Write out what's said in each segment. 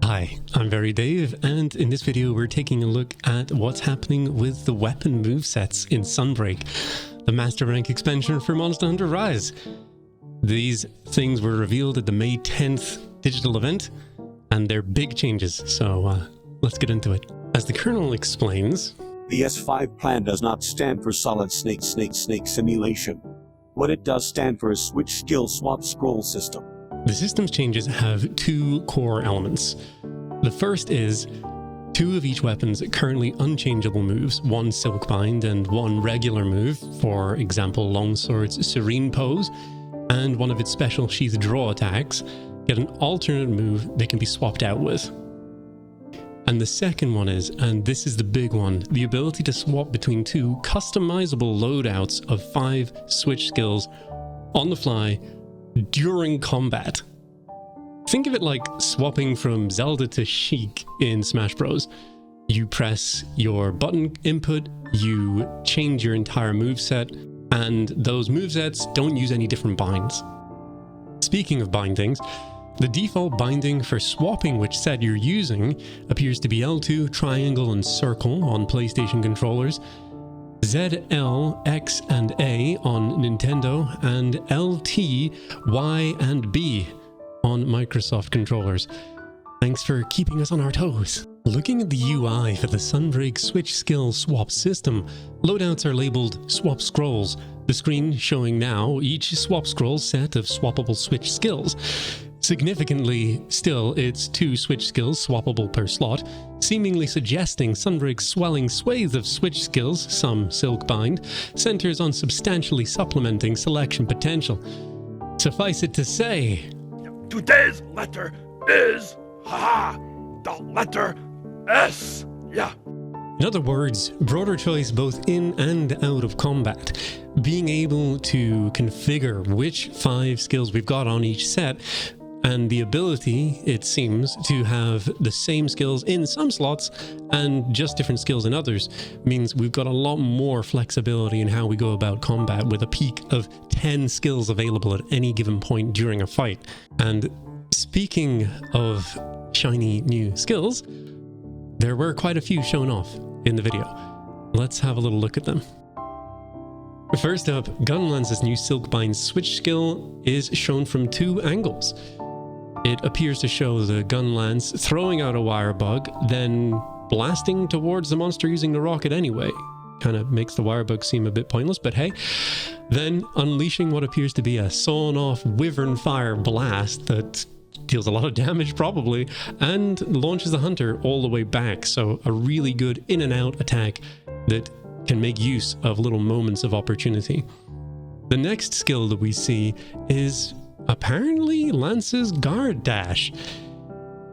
Hi, I'm veryDave, and in this video we're taking a look at what's happening with the weapon movesets in Sunbreak, the Master Rank expansion for Monster Hunter Rise. These things were revealed at the May 10th digital event, and they're big changes, so let's get into it. As the Colonel explains, the S5 plan does not stand for Solid Snake Simulation. What it does stand for is Switch Skill Swap Scroll System. the system's changes have two core elements. The first is 2 of each weapon's currently unchangeable moves, one Silkbind and one regular move, for example Longsword's Serene Pose, and one of its special Sheath Draw attacks, get an alternate move they can be swapped out with. And the second one is, and this is the big one, the ability to swap between 2 customizable loadouts of 5 switch skills on the fly during combat. Think of it like swapping from Zelda to Sheik in Smash Bros. You press your button input, you change your entire moveset, and those movesets don't use any different binds. Speaking of bindings, the default binding for swapping which set you're using appears to be L2, triangle, and circle on PlayStation controllers, Z, L, X, and A on Nintendo, and LT, Y, and B on Microsoft controllers. Thanks for keeping us on our toes. Looking at the UI for the Sunbreak Switch Skill Swap system, loadouts are labeled Swap Scrolls, the screen showing now each Swap Scroll set of swappable switch skills. Significantly, still, it's 2 switch skills swappable per slot, seemingly suggesting Sunbreak's swelling swathe of switch skills, some Silkbind, centers on substantially supplementing selection potential. Suffice it to say, today's letter is, the letter S. Yeah. In other words, broader choice both in and out of combat. Being able to configure which 5 skills we've got on each set, and the ability, it seems, to have the same skills in some slots and just different skills in others, means we've got a lot more flexibility in how we go about combat, with a peak of 10 skills available at any given point during a fight. And speaking of shiny new skills, there were quite a few shown off in the video. Let's have a little look at them. First up, Gunlance's new Silkbind switch skill is shown from 2 angles. It appears to show the Gunlance throwing out a Wirebug, then blasting towards the monster using the rocket anyway. Kind of makes the Wirebug seem a bit pointless, but hey. Then unleashing what appears to be a sawn-off Wyvern Fire blast that deals a lot of damage probably, and launches the hunter all the way back, so a really good in and out attack that can make use of little moments of opportunity. The next skill that we see is apparently Lance's Guard Dash,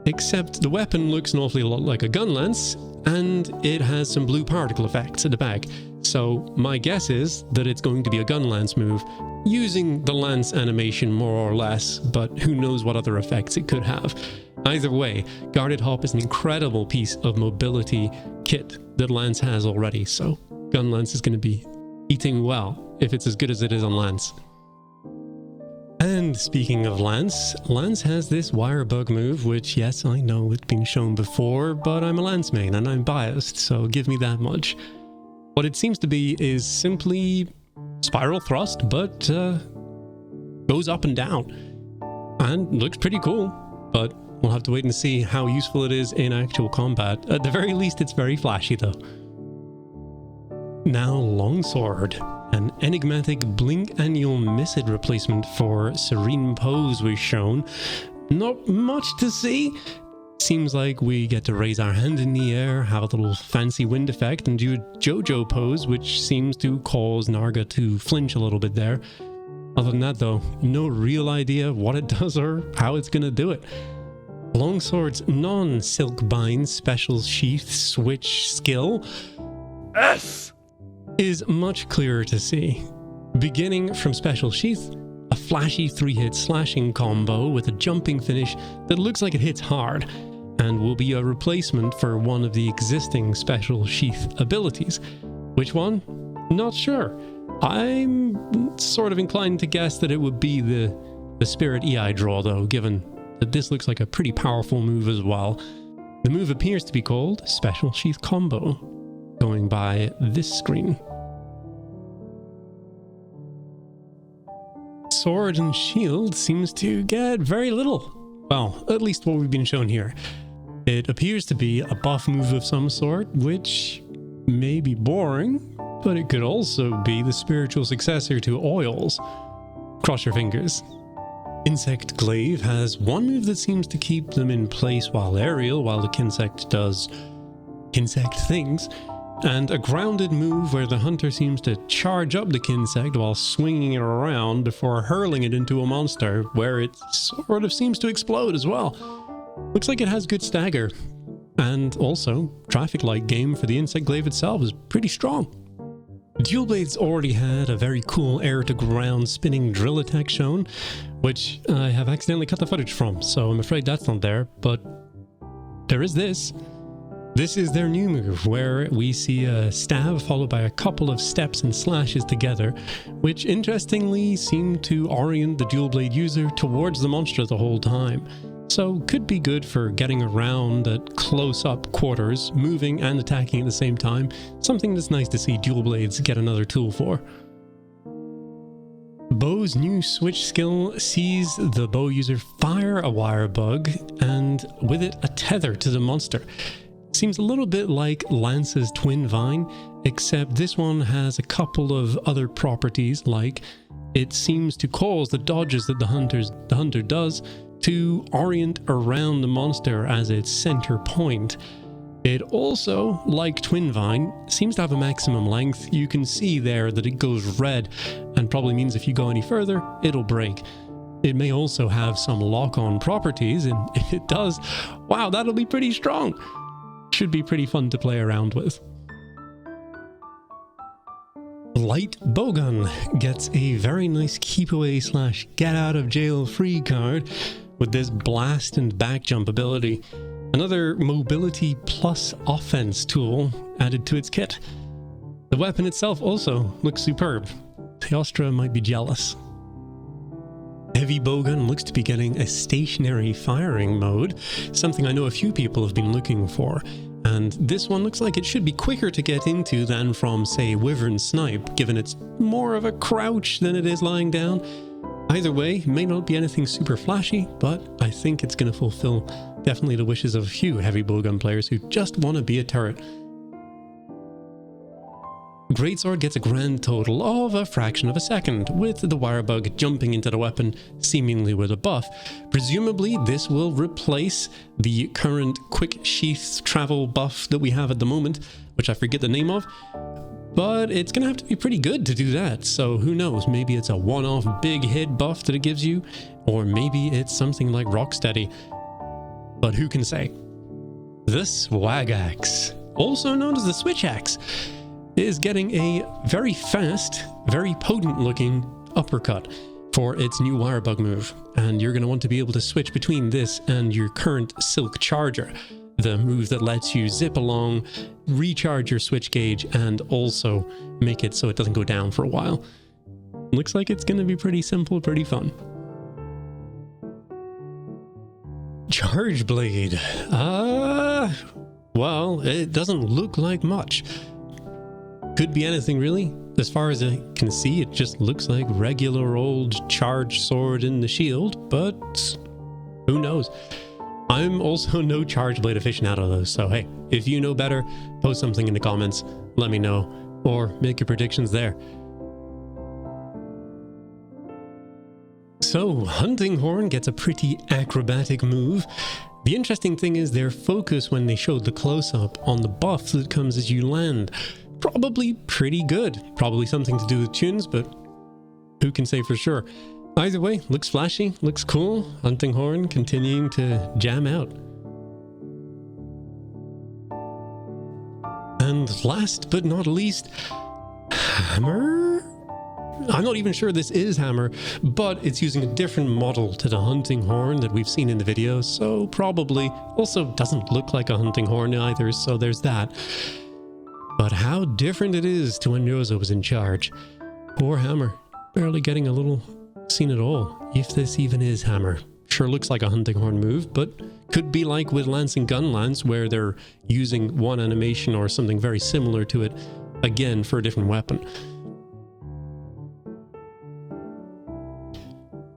except the weapon looks an awfully lot like a gun lance, and it has some blue particle effects at the back. So my guess is that it's going to be a gun lance move, using the lance animation more or less, but who knows what other effects it could have. Either way, Guarded Hop is an incredible piece of mobility kit that Lance has already, so Gun Lance is going to be eating well if it's as good as it is on Lance. And speaking of Lance, Lance has this Wirebug move, which, yes, I know it's been shown before, but I'm a Lance main and I'm biased, so give me that much. What it seems to be is simply spiral thrust, but goes up and down, and looks pretty cool, but we'll have to wait and see how useful it is in actual combat. At the very least, it's very flashy though. Now Longsword, an enigmatic blink annual missid replacement for Serene Pose was shown. Not much to see. Seems like we get to raise our hand in the air, have a little fancy wind effect, and do a JoJo pose, which seems to cause Narga to flinch a little bit there. Other than that though, no real idea what it does or how it's gonna do it. Longsword's non-Silkbind special sheath switch skill S is much clearer to see. Beginning from special sheath, a flashy 3-hit slashing combo with a jumping finish that looks like it hits hard, and will be a replacement for one of the existing special sheath abilities. Which one? Not sure. I'm sort of inclined to guess that it would be the Spirit EI draw though, given that this looks like a pretty powerful move as well. The move appears to be called Special Sheath Combo, going by this screen. Sword and shield seems to get very little. Well, at least what we've been shown here. It appears to be a buff move of some sort, which may be boring, but it could also be the spiritual successor to oils. Cross your fingers. Insect Glaive has one move that seems to keep them in place while aerial, while the Kinsect does insect things, and a grounded move where the hunter seems to charge up the Kinsect while swinging it around before hurling it into a monster, where it sort of seems to explode as well. Looks like it has good stagger, and also traffic light game for the Insect Glaive itself is pretty strong. Dual Blades already had a very cool air-to-ground spinning drill attack shown, which I have accidentally cut the footage from, so I'm afraid that's not there, but there is this. This is their new move, where we see a stab followed by a couple of steps and slashes together, which interestingly seem to orient the Dual Blade user towards the monster the whole time. So could be good for getting around at close-up quarters, moving and attacking at the same time. Something that's nice to see Dual Blades get another tool for. Bow's new switch skill sees the bow user fire a Wirebug, and with it a tether to the monster. Seems a little bit like Lance's Twin Vine, except this one has a couple of other properties, like it seems to cause the dodges that the hunter does to orient around the monster as its center point. It also, like Twin Vine, seems to have a maximum length. You can see there that it goes red, and probably means if you go any further, it'll break. It may also have some lock-on properties, and if it does, wow, that'll be pretty strong. Should be pretty fun to play around with. Light Bogan gets a very nice keep away / get out of jail free card with this blast and back jump ability. Another mobility plus offense tool added to its kit. The weapon itself also looks superb. Theostra might be jealous. Heavy Bogan looks to be getting a stationary firing mode, something I know a few people have been looking for. And this one looks like it should be quicker to get into than from, say, Wyvern Snipe, given it's more of a crouch than it is lying down. Either way, may not be anything super flashy, but I think it's going to fulfill definitely the wishes of a few Heavy Bowgun players who just want to be a turret. Greatsword gets a grand total of a fraction of a second, with the Wirebug jumping into the weapon seemingly with a buff. Presumably this will replace the current quick sheath travel buff that we have at the moment, which I forget the name of, but it's gonna have to be pretty good to do that. So who knows, maybe it's a one-off big hit buff that it gives you, or maybe it's something like Rocksteady, but who can say? The Swag Axe, also known as the Switch Axe, is getting a very fast, very potent looking uppercut for its new Wirebug move, and you're going to want to be able to switch between this and your current Silk Charger, the move that lets you zip along, recharge your switch gauge, and also make it so it doesn't go down for a while. Looks like it's going to be pretty simple, pretty fun. Charge Blade. Well, it doesn't look like much. Could be anything really. As far as I can see, it just looks like regular old charge sword in the shield, but who knows? I'm also no Charge Blade aficionado though, so hey, if you know better, post something in the comments, let me know, or make your predictions there. So, Hunting Horn gets a pretty acrobatic move. The interesting thing is their focus when they showed the close-up on the buff that comes as you land. Probably pretty good. Probably something to do with tunes, but who can say for sure? Either way, looks flashy, looks cool. Hunting Horn continuing to jam out. And last but not least, Hammer? I'm not even sure this is Hammer, but it's using a different model to the Hunting Horn that we've seen in the video, so probably also doesn't look like a Hunting Horn either, so there's that. But how different it is to when Yozo was in charge. Poor Hammer, barely getting a little scene at all, if this even is Hammer. Sure looks like a hunting horn move, but could be like with lance and gun lance, where they're using one animation or something very similar to it, again for a different weapon.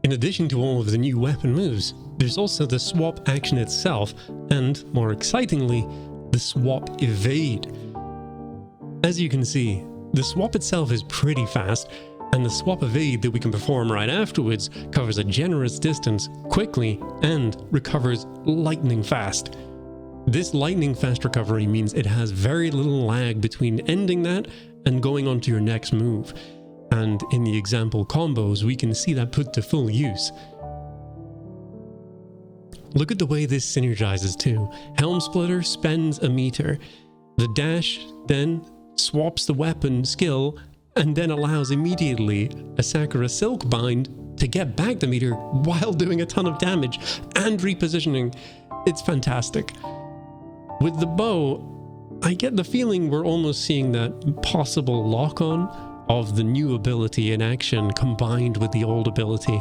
In addition to all of the new weapon moves, there's also the swap action itself, and more excitingly, the swap evade. As you can see, the swap itself is pretty fast, and the swap evade that we can perform right afterwards covers a generous distance quickly and recovers lightning fast. This lightning fast recovery means it has very little lag between ending that and going on to your next move. And in the example combos, we can see that put to full use. Look at the way this synergizes too. Helm Splitter spends a meter. The dash then swaps the weapon skill and then allows immediately a Sakura Silk Bind to get back the meter while doing a ton of damage and repositioning. It's fantastic. With the bow, I get the feeling we're almost seeing that possible lock-on of the new ability in action combined with the old ability,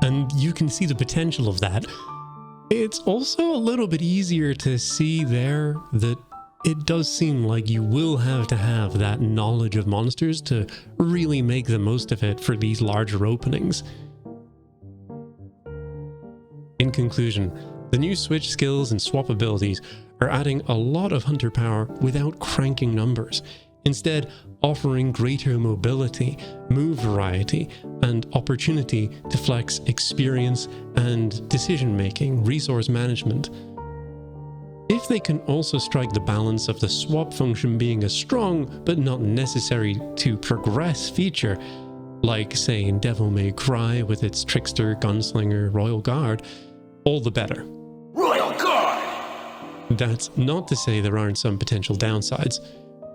and you can see the potential of that. It's also a little bit easier to see there that it does seem like you will have to have that knowledge of monsters to really make the most of it for these larger openings. In conclusion, the new switch skills and swap abilities are adding a lot of hunter power without cranking numbers, instead offering greater mobility, move variety, and opportunity to flex experience and decision-making, resource management. If they can also strike the balance of the swap function being a strong but not necessary to progress feature, like say in Devil May Cry with its Trickster, Gunslinger, Royal Guard, all the better. Royal Guard! That's not to say there aren't some potential downsides.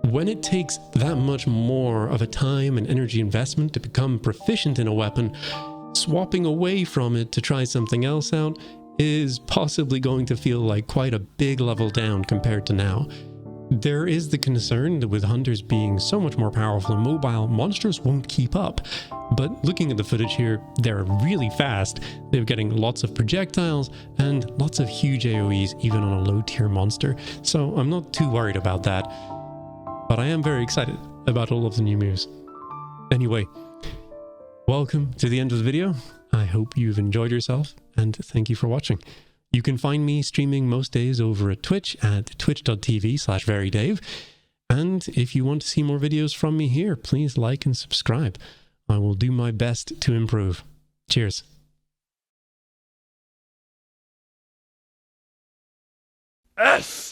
When it takes that much more of a time and energy investment to become proficient in a weapon, swapping away from it to try something else out is possibly going to feel like quite a big level down compared to now. There is the concern that with hunters being so much more powerful and mobile, monsters won't keep up. But looking at the footage here, they're really fast. They're getting lots of projectiles and lots of huge AoEs even on a low tier monster, so I'm not too worried about that. But I am very excited about all of the new moves. Anyway, welcome to the end of the video. I hope you've enjoyed yourself, and thank you for watching. You can find me streaming most days over at Twitch at twitch.tv/veryDave. And if you want to see more videos from me here, please like and subscribe. I will do my best to improve. Cheers. S!